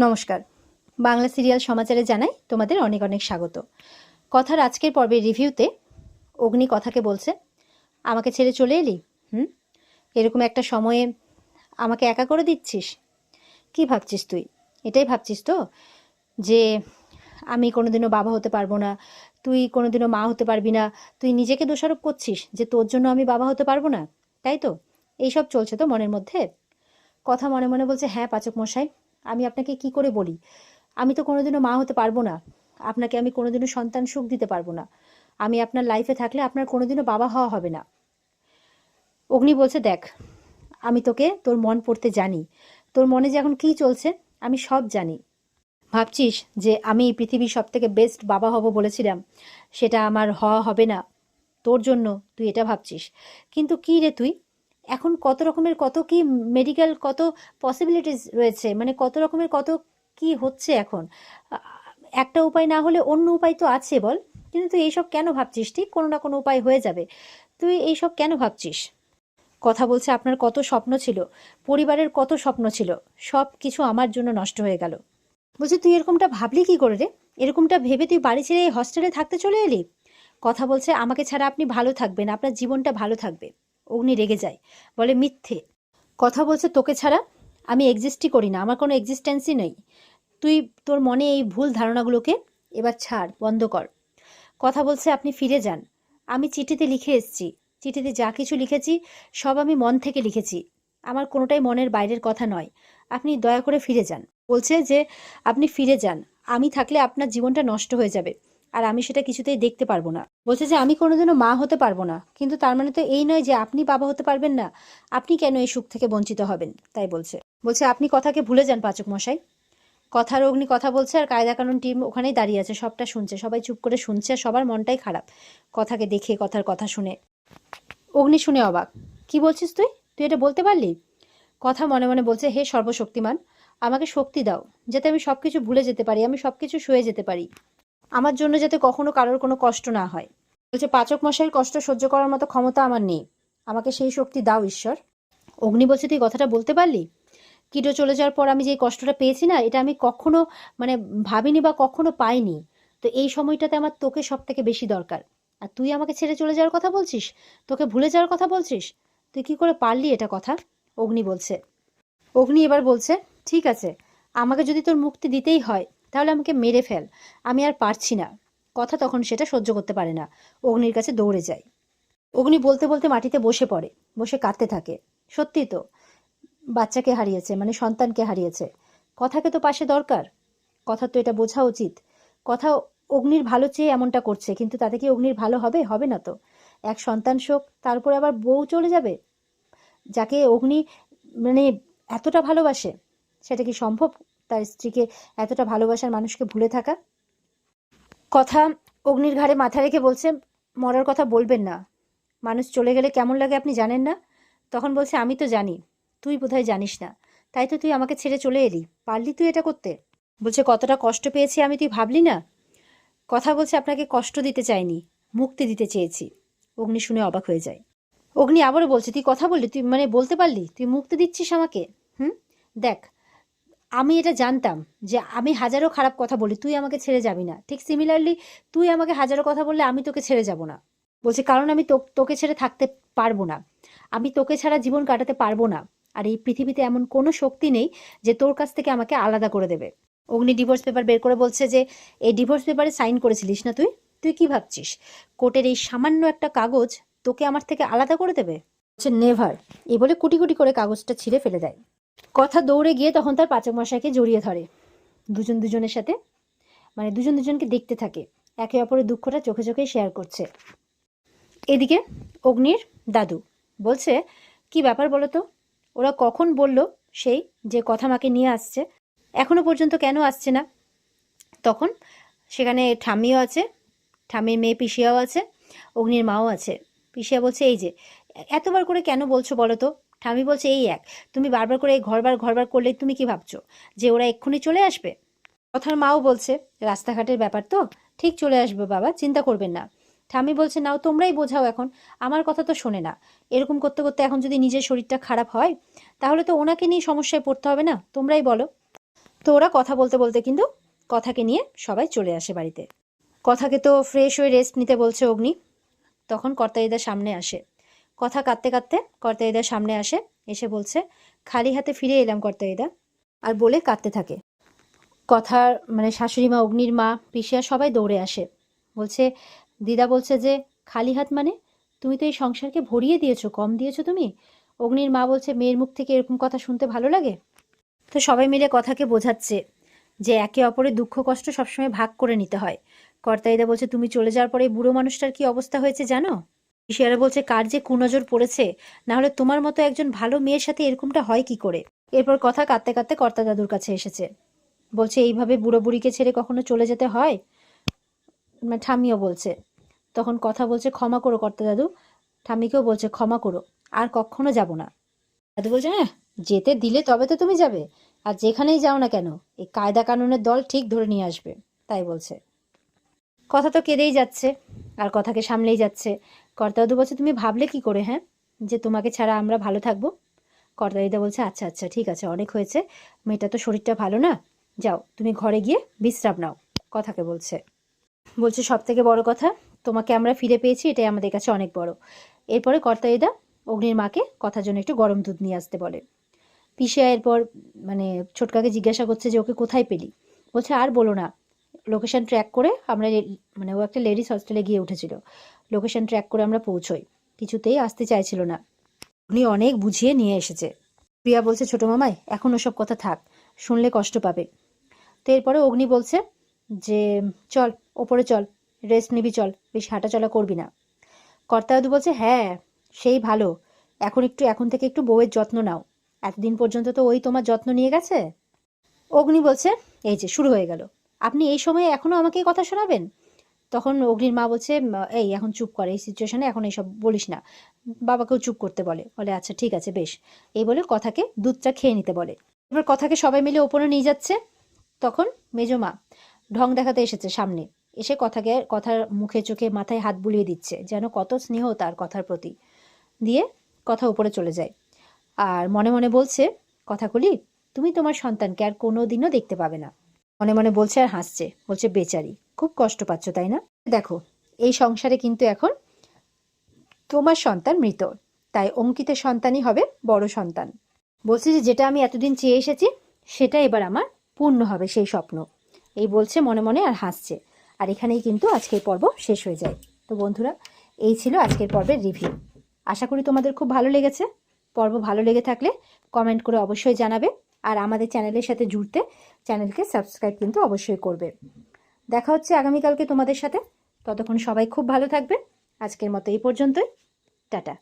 নমস্কার। বাংলা সিরিয়াল সমাচারে জানাই তোমাদের অনেক অনেক স্বাগত। কথার আজকের পর্বের রিভিউতে অগ্নি কথাকে বলছে, আমাকে ছেড়ে চলে এলি? এরকম একটা সময়ে আমাকে একা করে দিচ্ছিস? কি ভাবছিস তুই? এটাই ভাবছিস তো যে আমি কোনোদিনও বাবা হতে পারবো না, তুই কোনোদিনও মা হতে পারবি না, তুই নিজেকে দোষারোপ করছিস যে তোর জন্য আমি বাবা হতে পারবো না, তাই তো? এইসব চলছে তো মনের মধ্যে। কথা মনে মনে বলছে, হ্যাঁ পাচক মশাই, আমি আপনাকে কি করে বলি, আমি তো কোনোদিনও মা হতে পারবো না, আপনাকে আমি কোনোদিনও সন্তান সুখ দিতে পারবো না, আমি আপনার লাইফে থাকলে আপনার কোনোদিনও বাবা হওয়া হবে না। অগ্নি বলছে, দেখ, আমি তোকে তোর মন পড়তে জানি, তোর মনে যে এখন কী চলছে আমি সব জানি। ভাবছিস যে আমি এই পৃথিবীর সব থেকে বেস্ট বাবা হব বলেছিলাম, সেটা আমার হওয়া হবে না তোর জন্য, তুই এটা ভাবছিস। কিন্তু কী রে তুই, এখন কত রকমের কত কি মেডিকেল কত পসিবিলিটিস রয়েছে, মানে কত রকমের কত কি হচ্ছে এখন। একটা উপায় না হলে অন্য উপায় তো আছে বল। কিন্তু তুই এইসব কেন ভাবছিস? ঠিক কোনো না কোনো উপায় হয়ে যাবে, তুই এইসব কেন ভাবছিস? কথা বলছে, আপনার কত স্বপ্ন ছিল, পরিবারের কত স্বপ্ন ছিল, সব কিছু আমার জন্য নষ্ট হয়ে গেল। বলছে, তুই এরকমটা ভাবলি কি করে রে? এরকমটা ভেবে তুই বাড়ি ছেড়ে এই হস্টেলে থাকতে চলে এলি? কথা বলছে, আমাকে ছাড়া আপনি ভালো থাকবেন, আপনার জীবনটা ভালো থাকবে। অগ্নি রেগে যায়, বলে, মিথ্যে কথা বলছে, তোকে ছাড়া আমি এক্সিস্টই করি না, আমার কোনো এক্সিস্টেন্সই নেই। তুই তোর মনে এই ভুল ধারণাগুলোকে এবার ছাড়, বন্ধ কর। কথা বলছে, আপনি ফিরে যান। আমি চিঠিতে লিখে এসেছি, চিঠিতে যা কিছু লিখেছি সব আমি মন থেকে লিখেছি, আমার কোনোটাই মনের বাইরের কথা নয়। আপনি দয়া করে ফিরে যান। বলছে যে আপনি ফিরে যান, আমি থাকলে আপনার জীবনটা নষ্ট হয়ে যাবে, আর আমি সেটা কিছুতেই দেখতে পারবো না। বলছে যে আমি কোনোদিনও মা হতে পারবো না, কিন্তু তার মানে তো এই নয় যে আপনি বাবা হতে পারবেন না। আপনি কেন এই সুখ থেকে বঞ্চিত হবেন? তাই বলছে। বলছে, আপনি কথাকে ভুলে যান পাচক মশাই। কথার অগ্নি কথা বলছে, আর কায়দা কানুন টিম ওখানেই দাঁড়িয়ে আছে, সবটা শুনছে, সবাই চুপ করে শুনছে, আর সবার মনটাই খারাপ কথাকে দেখে, কথার কথা শুনে। অগ্নি শুনে অবাক, কি বলছিস তুই? তুই এটা বলতে পারলি? কথা মনে মনে বলছে, হে সর্বশক্তিমান, আমাকে শক্তি দাও, যাতে আমি সবকিছু ভুলে যেতে পারি, আমি সবকিছু সয়ে যেতে পারি, আমার জন্য যাতে কখনো কারোর কোনো কষ্ট না হয়। বলছে, পাচক মশাইয়ের কষ্ট সহ্য করার মতো ক্ষমতা আমার নেই, আমাকে সেই শক্তি দাও ঈশ্বর। অগ্নি বলছে, তুই কথাটা বলতে পারলি? কিটো চলে যাওয়ার পর আমি যে কষ্টটা পেয়েছি না, এটা আমি কখনো মানে ভাবিনি বা কখনো পাইনি। তো এই সময়টাতে আমার তোকে সব থেকে বেশি দরকার, আর তুই আমাকে ছেড়ে চলে যাওয়ার কথা বলছিস, তোকে ভুলে যাওয়ার কথা বলছিস, তুই কি করে পারলি এটা কথা? অগ্নি বলছে। অগ্নি এবার বলছে, ঠিক আছে, আমাকে যদি তোর মুক্তি দিতেই হয় তাহলে আমাকে মেরে ফেল, আমি আর পারছি না। কথা তখন সেটা সহ্য করতে পারে না, অগ্নির কাছে দৌড়ে যায়। অগ্নি বলতে বলতে মাটিতে বসে পড়ে, বসে কাঁদতে থাকে। সত্যি তো, বাচ্চাকে হারিয়েছে, মানে সন্তানকে হারিয়েছে, কথাকে তো পাশে দরকার, কথা তো এটা বোঝা উচিত। কথা অগ্নির ভালো চেয়ে এমনটা করছে, কিন্তু তাতে কি অগ্নির ভালো হবে? হবে না তো। এক সন্তান শোক, তারপরে আবার বউ চলে যাবে, যাকে অগ্নি মানে এতটা ভালোবাসে, সেটা কি সম্ভব? তার স্ত্রীকে, এতটা ভালোবাসার মানুষকে ভুলে থাকা? কথা অগ্নির ঘাড়ে মাথা রেখে বলছে, মরার কথা বলবেন না, মানুষ চলে গেলে কেমন লাগে আপনি জানেন না? তখন বলছে, আমি তো জানি, তুই বোধহয় জানিস না, তাই তো তুই আমাকে ছেড়ে চলে এলি, পারলি তুই এটা করতে। বলছে, কতটা কষ্ট পেয়েছি আমি তুই ভাবলি না? কথা বলছে, আপনাকে কষ্ট দিতে চাইনি, মুক্তি দিতে চেয়েছি। অগ্নি শুনে অবাক হয়ে যায়। অগ্নি আবারও বলছে, তুই কথা বললি, তুই মানে বলতে পারলি, তুই মুক্তি দিচ্ছিস আমাকে? দেখ, আমি এটা জানতাম যে আমি হাজারো খারাপ কথা বলি, তুই আমাকে ছেড়ে যাবি না, ঠিক সিমিলারলি তুই আমাকে হাজারো কথা বললে আমি তোকে ছেড়ে যাব না। বলছে, কারণ আমি তোকে ছেড়ে থাকতে পারবো না, আমি তোকে ছাড়া জীবন কাটাতে পারবো না, আর এই পৃথিবীতে এমন কোনো শক্তি নেই যে তোর কাছ থেকে আমাকে আলাদা করে দেবে। অগ্নি ডিভোর্স পেপার বের করে বলছে যে এই ডিভোর্স পেপারে সাইন করেছিলিস না তুই? তুই কি ভাবছিস কোর্টের এই সামান্য একটা কাগজ তোকে আমার থেকে আলাদা করে দেবে? বলছে, নেভার। এই বলে কুটি কুটি করে কাগজটা ছিঁড়ে ফেলে দেয়। কথা দৌড়ে গিয়ে তখন তার পাচক মশাইকে জড়িয়ে ধরে, দুজন দুজনের সাথে মানে দুজন দুজনকে দেখতে থাকে, একে অপরের দুঃখটা চোখে চোখে শেয়ার করছে। এদিকে অগ্নির দাদু বলছে, কি ব্যাপার বলো তো, ওরা কখন বলল সেই যে কথা মাকে নিয়ে আসছে, এখনো পর্যন্ত কেন আসছে না? তখন সেখানে ঠাম্মিও আছে, ঠাম্মির মেয়ে পিসিয়াও আছে, অগ্নির মাও আছে। পিসিয়া বলছে, এই যে এতবার করে কেন বলছো বলো তো? ঠাম্মি বলছে, এই এক, তুমি বারবার করে এই ঘরবার ঘরবার করলে তুমি কি ভাবছো যে ওরা এক্ষুনি চলে আসবে? কথার মাও বলছে, রাস্তাঘাটের ব্যাপার তো, ঠিক চলে আসবে বাবা, চিন্তা করবেন না। ঠাম্মি বলছে, নাও তোমরাই বোঝাও এখন, আমার কথা তো শোনে না। এরকম করতে করতে এখন যদি নিজের শরীরটা খারাপ হয় তাহলে তো ওনাকে নিয়ে সমস্যায় পড়তে হবে না, তোমরাই বলো। তো ওরা কথা বলতে বলতে কিন্তু কথাকে নিয়ে সবাই চলে আসে বাড়িতে। কথাকে তো ফ্রেশ হয়ে রেস্ট নিতে বলছে অগ্নি। তখন কর্তাইদার সামনে আসে। কথা কাঁদতে কাঁদতে কর্তাইদার সামনে আসে, এসে বলছে খালি হাতে ফিরে এলাম কর্তাইদা, আর বলে কাঁদতে থাকে। কথার মানে শাশুড়ি মা, অগ্নির মা, পিসিয়া সবাই দৌড়ে আসে। বলছে দিদা বলছে যে খালি হাত মানে তুমি তো এই সংসারকে ভরিয়ে দিয়েছো, কম দিয়েছো তুমি। অগ্নির মা বলছে মেয়ের মুখ থেকে এরকম কথা শুনতে ভালো লাগে? তো সবাই মিলে কথাকে বোঝাচ্ছে যে একে অপরের দুঃখ কষ্ট সবসময় ভাগ করে নিতে হয়। কর্তাইদা বলছে তুমি চলে যাওয়ার পরে বুড়ো মানুষটার কি অবস্থা হয়েছে জানো? পিসিয়ারা বলছে কার যে কুনজর পড়েছে, না হলে তোমার মতো একজন ভালো মেয়ের সাথে এরকমটা হয় কি করে? এরপর কথা কাঁদতে কাঁদতে কর্তা দাদুর কাছে এসেছে। বলছে এইভাবে বুড়ো বুড়িকে ছেড়ে কখনো চলে যেতে হয়? ঠাম্মিও বলছে। তখন কথা বলছে ক্ষমা করো কর্তা দাদু। ঠাম্মিকেও বলছে ক্ষমা করো, আর কখনো যাব না। দাদু বলছে হ্যাঁ, যেতে দিলে তবে তো তুমি যাবে, আর যেখানেই যাও না কেন এই কায়দা কানুনের দল ঠিক ধরে নিয়ে আসবে, তাই বলছে। কথা তো কেঁদেই যাচ্ছে আর কথাকে সামলেই যাচ্ছে। কর্তা দাদু বলছে তুমি ভাবলে কি করে হ্যাঁ, যে তোমাকে ছাড়া আমরা ভালো থাকবো? কর্তা দিদা বলছে আচ্ছা আচ্ছা ঠিক আছে, অনেক হয়েছে, মেয়েটা তো শরীরটা ভালো না, যাও তুমি ঘরে গিয়ে বিশ্রাম নাও। কথাকে বলছে সব থেকে বড় কথা তোমাকে আমরা ফিরে পেয়েছি, এটাই আমাদের কাছে অনেক বড়। এরপরে কর্তাইদা অগ্নির মাকে কথার জন্য একটু গরম দুধ নিয়ে আসতে বলে। পিসিয়া এরপর মানে ছোটকাকে জিজ্ঞাসা করছে যে ওকে কোথায় পেলি? বলছে আর বলো না, লোকেশন ট্র্যাক করে আমরা মানে ও একটা লেডিস হস্টেলে গিয়ে উঠেছিল, লোকেশন ট্র্যাক করে আমরা পৌঁছই, কিছুতেই আসতে চাইছিল না, উনি অনেক বুঝিয়ে নিয়ে এসেছে। প্রিয়া বলছে ছোট মামাই এখন ওসব কথা থাক, শুনলে কষ্ট পাবে। তো এরপরে অগ্নি বলছে যে চল ওপরে চল, রেস্ট নিবি, চল বেশি হাঁটাচলা করবি না। কর্তাদু বলছে হ্যাঁ সেই ভালো, এখন থেকে একটু বউয়ের যত্ন নাও, এতদিন পর্যন্ত তো ওই তোমার যত্ন নিয়ে গেছে। অগ্নি বলছে এই যে শুরু হয়ে গেল, আপনি এই সময়ে এখনো আমাকে এই কথা শোনাবেন? তখন অগ্নির মা বলছে এই এখন চুপ করে, এই সিচুয়েশনে এখন এইসব বলিস না। বাবাকেও চুপ করতে বলে, বলে আচ্ছা ঠিক আছে বেশ, এই বলে কথাকে দুধটা খেয়ে নিতে বলে। এবার কথাকে সবাই মিলে ওপরে নিয়ে যাচ্ছে। তখন মেজো মা ঢং দেখাতে এসেছে সামনে, এসে কথার মুখে চোখে মাথায় হাত বুলিয়ে দিচ্ছে, যেন কত স্নেহ তার কথার প্রতি। দিয়ে কথা উপরে চলে যায় আর মনে মনে বলছে কথাগুলি তুমি তোমার সন্তানকে আর কোনো দিনও দেখতে পাবে না। মনে মনে বলছে আর হাসছে, বলছে বেচারি খুব কষ্ট পাচ্ছ তাই না? দেখো এই সংসারে কিন্তু এখন তোমার সন্তান মৃত, তাই অঙ্কিতের সন্তানই হবে বড় সন্তান। বলছে যে যেটা আমি এতদিন চেয়ে এসেছি সেটা এবার আমার পূর্ণ হবে সেই স্বপ্ন, এই বলছে মনে মনে আর হাসছে। আর এখানেই কিন্তু আজকের পর্ব শেষ হয়ে যায়। তো বন্ধুরা এই ছিল আজকের পর্বের রিভিউ। আশা করি তোমাদের খুব ভালো লেগেছে। পর্ব ভালো লেগে থাকলে কমেন্ট করে অবশ্যই জানাবে, আর আমাদের চ্যানেলের সাথে জুড়তে চ্যানেলকে সাবস্ক্রাইব কিন্তু অবশ্যই করবে। দেখা হচ্ছে আগামীকালকে তোমাদের সাথে, ততক্ষণ সবাই খুব ভালো থাকবে। আজকের মতো এই পর্যন্তই, টাটা।